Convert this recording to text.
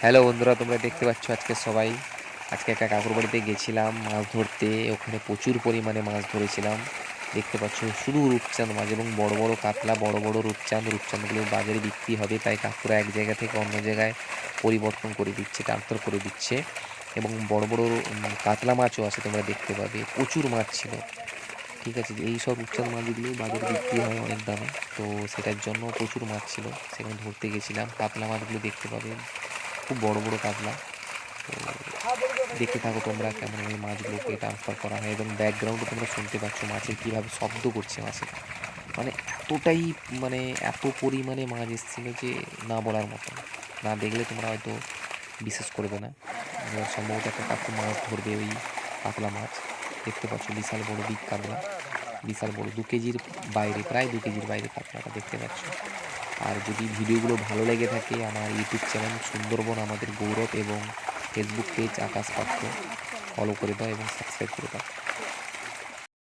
Hello বন্ধুরা, তোমরা দেখতে পাচ্ছ আজকে একটা কাকুর বাড়িতে গেছিলাম মাছ ধরতে। ওখানে প্রচুর পরিমাণে মাছ ধরেছিলাম। দেখতে পাচ্ছ শুধু রূপচাঁদ মাছ এবং বড় বড় কাতলা, বড় বড় রূপচাঁদগুলো বাজারে বিক্রি হবে, তাই কাকুরা এক জায়গা থেকে অন্য জায়গায় পরিবর্তন করে দিচ্ছে, ট্রান্সফার করে দিচ্ছে। এবং বড় বড় কাতলা মাছও আছে, তোমরা দেখতে পাবে প্রচুর মাছ ছিল। ঠিক আছে, এই সব রূপচাঁদ মাছগুলো বাজারে বিক্রি হয় অনেক দামে। তো সেটার জন্য প্রচুর মাছ ছিল, সেখানে ধরতে গেছিলাম। কাতলা মাছগুলো দেখতে পাবে, খুব বড় বড় কাতলা। তো দেখতে থাকো তোমরা কেমন ওই মাছগুলোকে ট্রান্সফার করা হয়, এবং ব্যাকগ্রাউন্ডে তোমরা শুনতে পাচ্ছ মাছের কীভাবে শব্দ করছে মাছের। মানে এতটাই, মানে এত পরিমাণে মাছ এসেছিলো যে না বলার মতন। না দেখলে তোমরা হয়তো বিশ্বাস করবে না। এবার সম্ভবত একটা কাকু মাছ ধরবে, ওই কাতলা মাছ। দেখতে পাচ্ছ বিশাল বড় বিগ কাতলা, বিশাল বড় 2 কেজির বাইরে, প্রায় 2 কেজির বাইরে কাতলাটা দেখতে পাচ্ছ। আর যদি ভিডিওগুলো ভালো লেগে থাকে, আমার ইউটিউব চ্যানেল সুন্দরবন আমাদের গৌরব এবং ফেসবুক পেজ আকাশ পাত্র ফলো করে দাও এবং সাবস্ক্রাইব করে দাও।